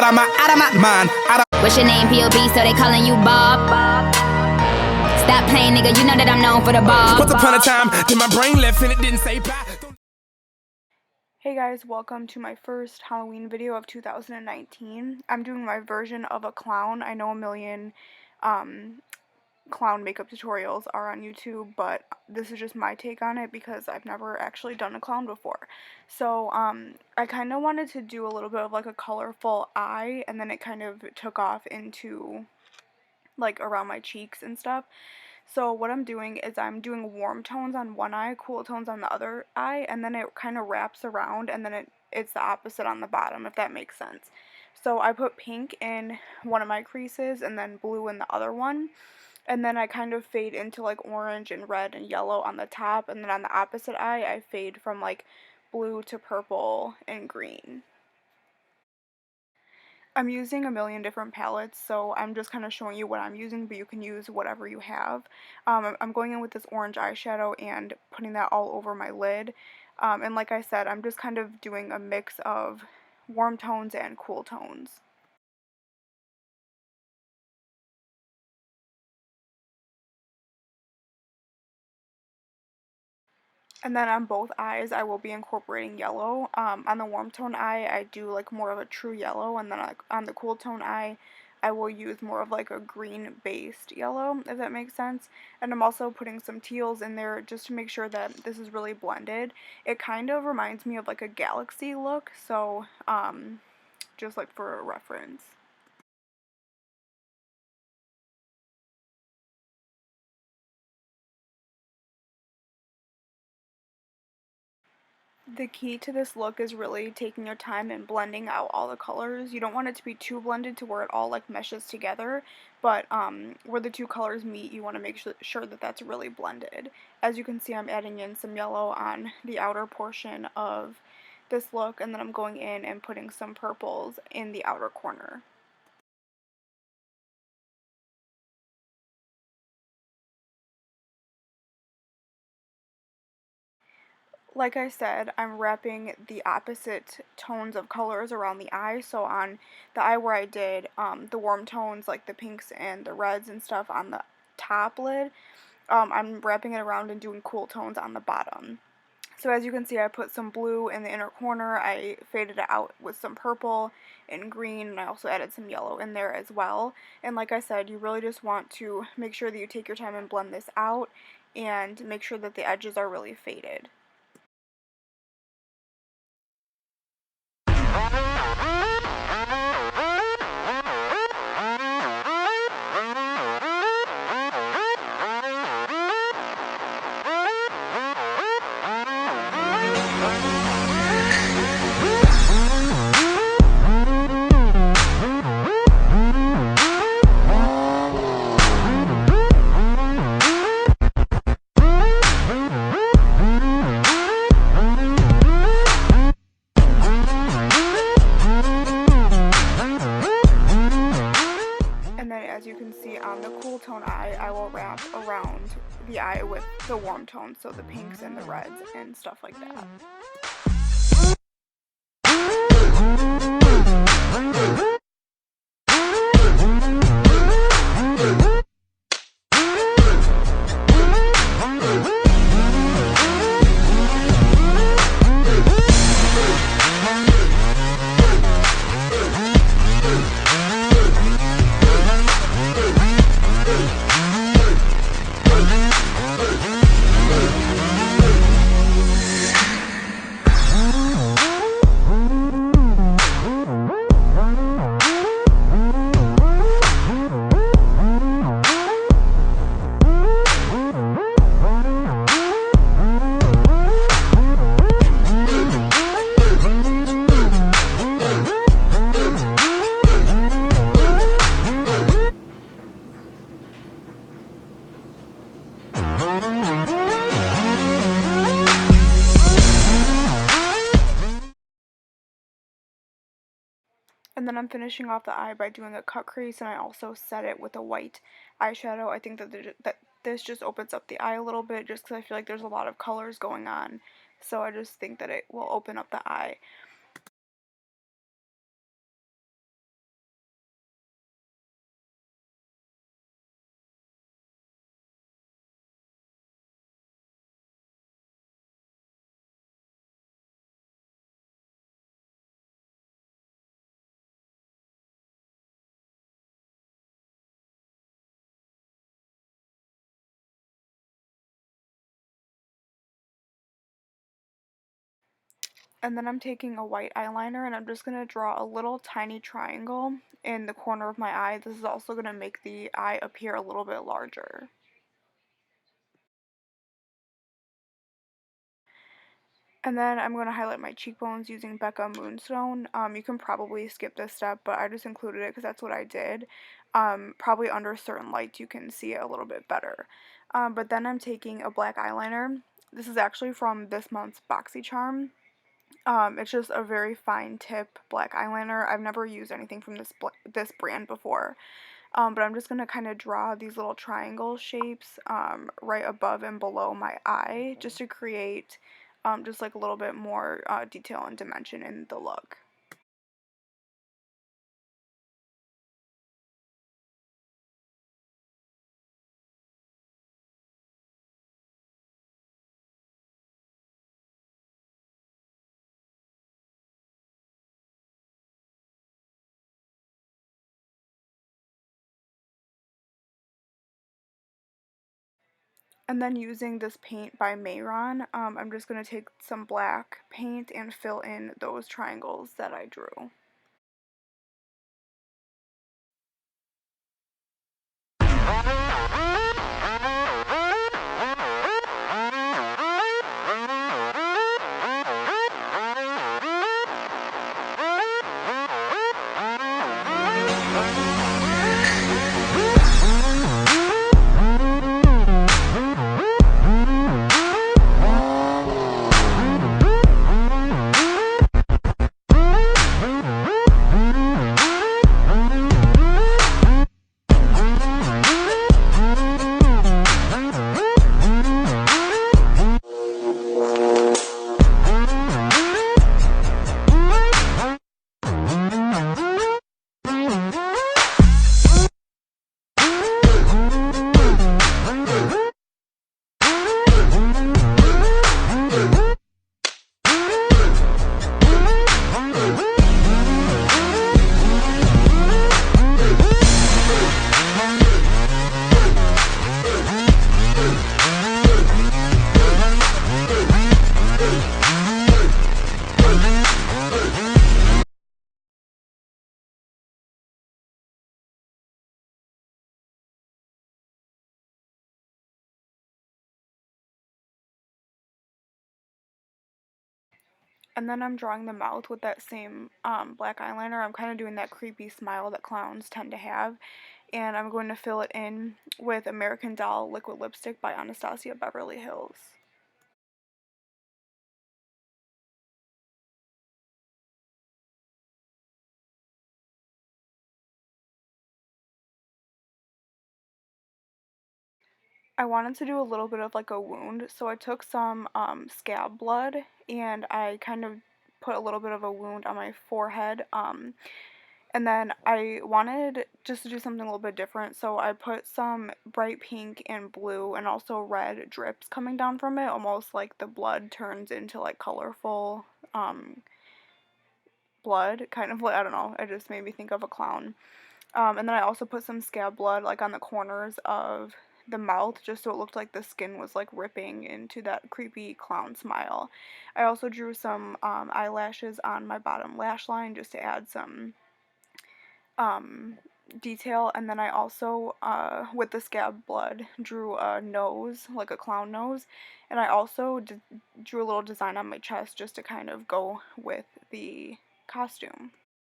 I'm out of my mind. What's your name, P.O.B., so they calling you Bob? Stop playing, nigga, you know that I'm known for the ball. Once upon a time, then my brain left and it didn't say bye. Hey guys, welcome to my first Halloween video of 2019. I'm doing my version of a clown. I know a million clown makeup tutorials are on YouTube, but this is just my take on it because I've never actually done a clown before. So I kind of wanted to do a little bit of like a colorful eye, and then it kind of took off into like around my cheeks and stuff. So what I'm doing is I'm doing warm tones on one eye, cool tones on the other eye, and then it kind of wraps around, and then it's the opposite on the bottom, if that makes sense. So I put pink in one of my creases and then blue in the other one, and then I kind of fade into like orange and red and yellow on the top, and then on the opposite eye I fade from like blue to purple and green. I'm using a million different palettes, so I'm just kind of showing you what I'm using, but you can use whatever you have. I'm going in with this orange eyeshadow and putting that all over my lid. And like I said, I'm just kind of doing a mix of warm tones and cool tones. And then on both eyes, I will be incorporating yellow. On the warm tone eye, I do like more of a true yellow, and then on the cool tone eye, I will use more of like a green-based yellow, if that makes sense. And I'm also putting some teals in there just to make sure that this is really blended. It kind of reminds me of like a galaxy look, so just like for a reference. The key to this look is really taking your time and blending out all the colors. You don't want it to be too blended to where it all like meshes together, but where the two colors meet, you want to make sure that that's really blended. As you can see, I'm adding in some yellow on the outer portion of this look, and then I'm going in and putting some purples in the outer corner. Like I said, I'm wrapping the opposite tones of colors around the eye. So on the eye where I did the warm tones, like the pinks and the reds and stuff on the top lid, I'm wrapping it around and doing cool tones on the bottom. So as you can see, I put some blue in the inner corner, I faded it out with some purple and green, and I also added some yellow in there as well. And like I said, you really just want to make sure that you take your time and blend this out, and make sure that the edges are really faded. As you can see on the cool tone eye, I will wrap around the eye with the warm tones, so the pinks and the reds and stuff like that. And then I'm finishing off the eye by doing a cut crease, and I also set it with a white eyeshadow. I think that this just opens up the eye a little bit, just because I feel like there's a lot of colors going on. So I just think that it will open up the eye. And then I'm taking a white eyeliner and I'm just going to draw a little tiny triangle in the corner of my eye. This is also going to make the eye appear a little bit larger. And then I'm going to highlight my cheekbones using Becca Moonstone. You can probably skip this step, but I just included it because that's what I did. Probably under certain lights you can see it a little bit better. But then I'm taking a black eyeliner. This is actually from this month's BoxyCharm. It's just a very fine tip black eyeliner. I've never used anything from this brand before. But I'm just going to kind of draw these little triangle shapes right above and below my eye just to create just like a little bit more detail and dimension in the look. And then using this paint by Mayron, I'm just going to take some black paint and fill in those triangles that I drew. And then I'm drawing the mouth with that same black eyeliner. I'm kind of doing that creepy smile that clowns tend to have. And I'm going to fill it in with American Doll Liquid Lipstick by Anastasia Beverly Hills. I wanted to do a little bit of like a wound, so I took some scab blood and I kind of put a little bit of a wound on my forehead. And then I wanted just to do something a little bit different, so I put some bright pink and blue and also red drips coming down from it, almost like the blood turns into like colorful blood, kind of like, I don't know, it just made me think of a clown. And then I also put some scab blood like on the corners of the mouth just so it looked like the skin was like ripping into that creepy clown smile. I also drew some eyelashes on my bottom lash line just to add some detail, and then I also with the scab blood drew a nose, like a clown nose, and I also drew a little design on my chest just to kind of go with the costume.